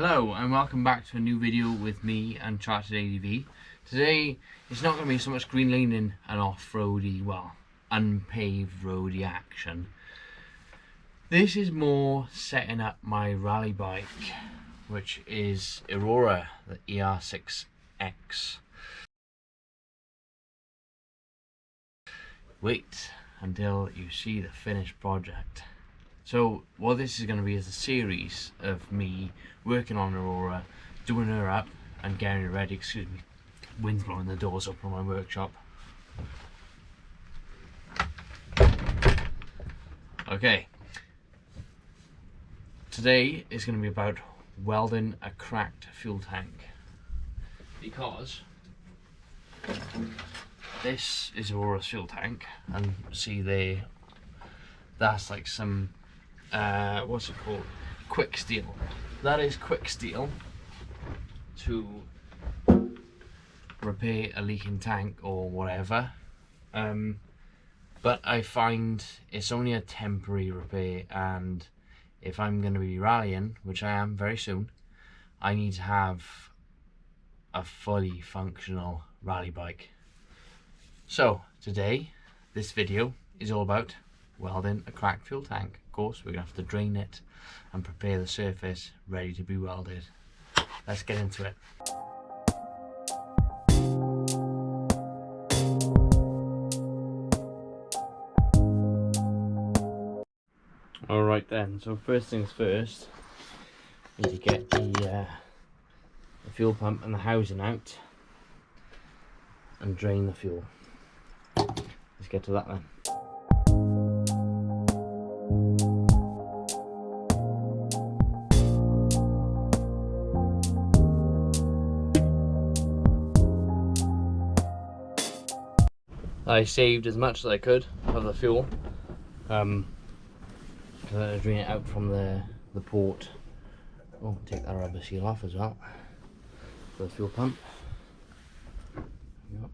Hello and welcome back to a new video with me and Chartered ADV. Today it's not going to be so much green laning and off-roady, well, unpaved roady action. This is more setting up my rally bike, which is Aurora, the er6. Wait until you see the finished project. So what this is going to be is a series of me working on Aurora, doing her up and getting her ready. Excuse me, wind's blowing the doors up from my workshop. Okay, today is going to be about welding a cracked fuel tank, because this is Aurora's fuel tank, and see there, that's like some what's it called, quick steel. That is quick steel to repair a leaking tank or whatever, but I find it's only a temporary repair, and if I'm going to be rallying, which I am very soon, I need to have a fully functional rally bike. So today this video is all about welding a cracked fuel tank. Of course, we're going to have to drain it and prepare the surface ready to be welded. Let's get into it. Alright then, so first things first, we need to get the fuel pump and the housing out and drain the fuel. Let's get to that then. I saved as much as I could of the fuel, because I drain it out from the port. Oh, take that rubber seal off as well for the fuel pump. Yep.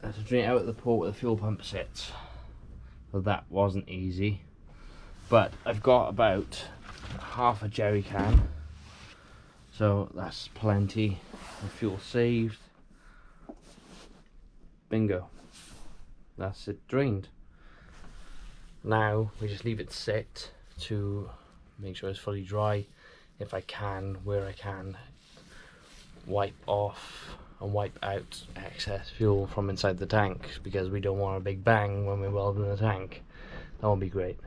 I had to drain it out at the port where the fuel pump sits, so that wasn't easy. But I've got about half a jerry can, so that's plenty of fuel saved. Bingo, that's it drained. Now we just leave it sit to make sure it's fully dry. If I can, where I can, wipe off and wipe out excess fuel from inside the tank, because we don't want a big bang when we're welding the tank. That won't be great.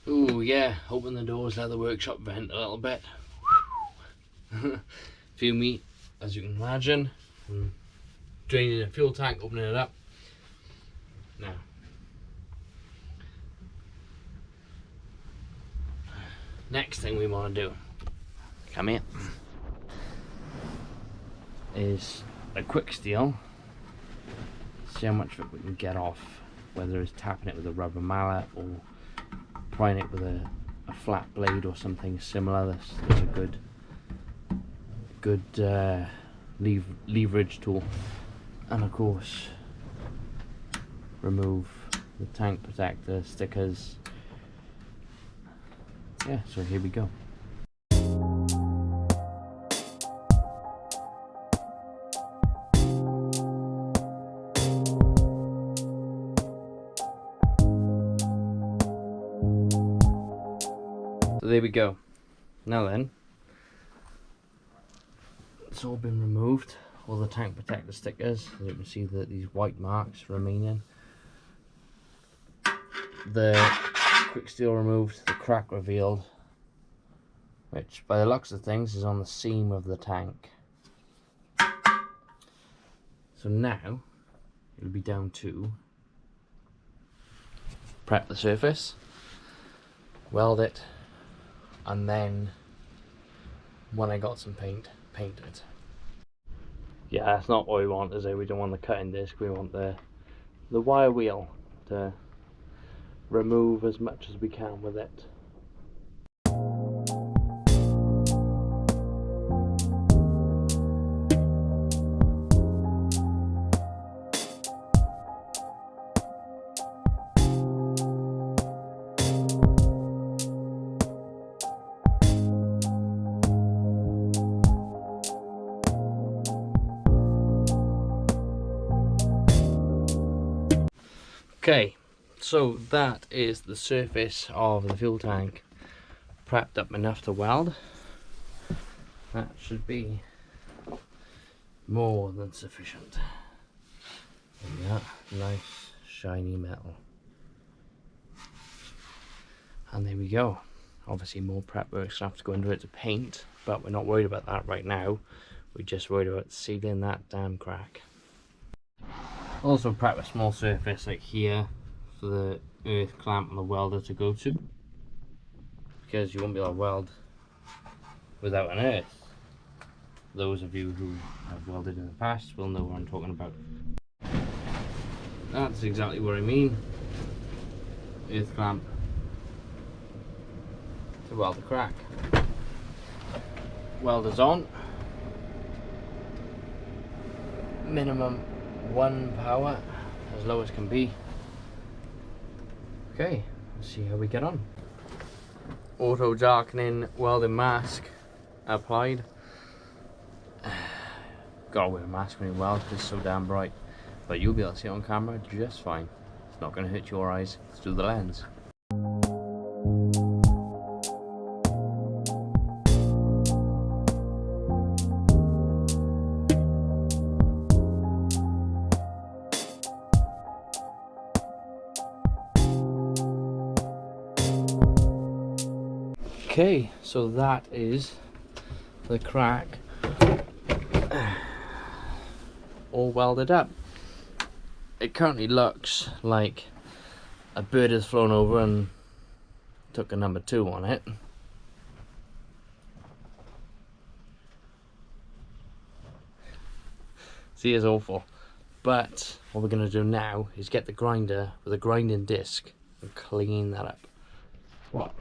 Ooh yeah, open the doors, let the workshop vent a little bit. Fumy, as you can imagine. Draining the fuel tank, opening it up. Now, next thing we want to do, come here, is a quick steel. See how much of it we can get off, whether it's tapping it with a rubber mallet or prying it with a flat blade or something similar. That's a good leverage tool. And of course, remove the tank protector stickers. Yeah, so here we go. So there we go. Now then, it's all been removed. All the tank protector stickers, as you can see that these white marks remaining. The quick steel removed, the crack revealed, which by the looks of things is on the seam of the tank. So now it'll be down to prep the surface, weld it, and then when I got some paint it. Yeah, that's not what we want, is it? We don't want the cutting disc, we want the wire wheel to remove as much as we can with it. Okay, so that is the surface of the fuel tank prepped up enough to weld. That should be more than sufficient. There we go, nice shiny metal. And there we go. Obviously more prep work's gonna have to go into it to paint, but we're not worried about that right now. We're just worried about sealing that damn crack. Also prep a small surface like here for the earth clamp and the welder to go to, because you won't be able to weld without an earth. Those of you who have welded in the past will know what I'm talking about. That's exactly what I mean. Earth clamp to weld the crack. Welder's on. Minimum 1 power, as low as can be. Okay, let's see how we get on. Auto darkening welding mask applied. Gotta wear a mask when you weld because it's so damn bright, but you'll be able to see it on camera just fine. It's not going to hurt your eyes through the lens. Okay, so that is the crack all welded up. It currently looks like a bird has flown over and took a number 2 on it. See, it's awful. But what we're going to do now is get the grinder with a grinding disc and clean that up. What?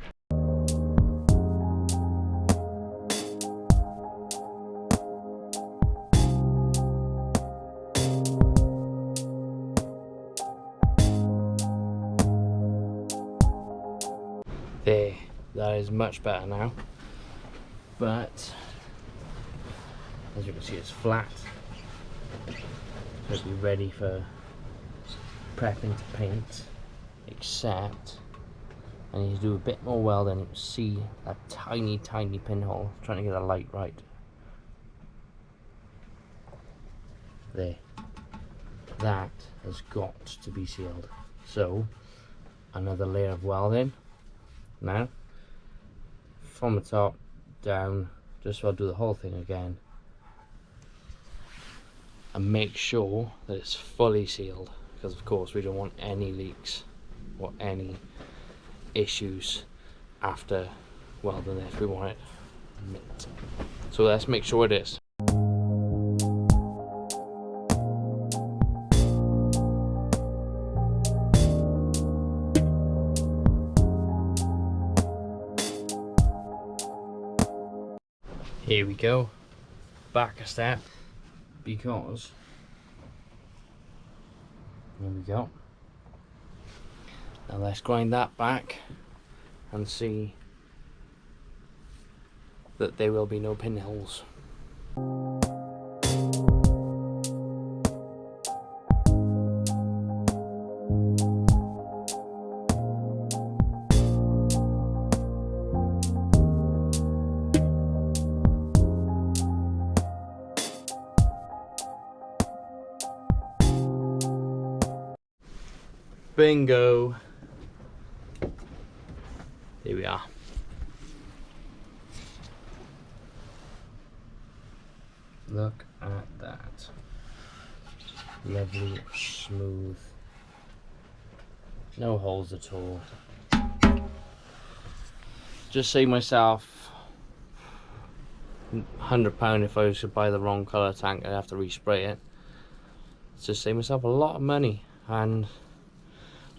There, that is much better now, but as you can see it's flat, so it'll be ready for prepping to paint, except I need to do a bit more welding. You can see that tiny pinhole, trying to get the light right. There, that has got to be sealed, so another layer of welding. Now, from the top down, just so I'll do the whole thing again and make sure that it's fully sealed, because of course we don't want any leaks or any issues after welding this. We want it mint. So let's make sure it is. Here we go, back a step, because there we go. Now let's grind that back and see that there will be no pinholes. Bingo! Here we are. Look at that. Lovely, smooth. No holes at all. Just save myself £100 if I was to buy the wrong colour tank. I'd have to respray it. Just save myself a lot of money and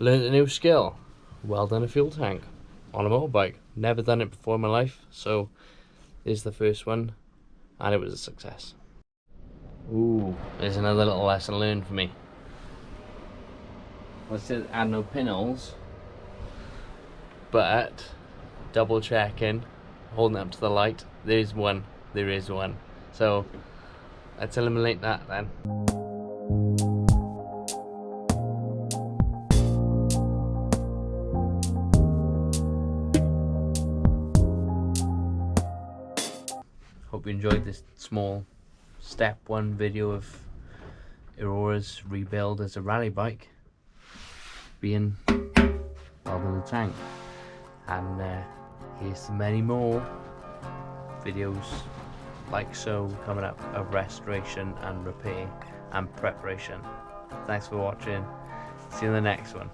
learned a new skill, welding a fuel tank on a motorbike. Never done it before in my life, so this is the first one, and it was a success. Ooh, there's another little lesson learned for me. Well, it says add no pinholes, but double checking, holding it up to the light, there is one. So let's eliminate that then. hope you enjoyed this small step 1 video of Aurora's rebuild as a rally bike, being welding the tank. And here's many more videos like so coming up of restoration and repair and preparation. Thanks for watching. See you in the next one.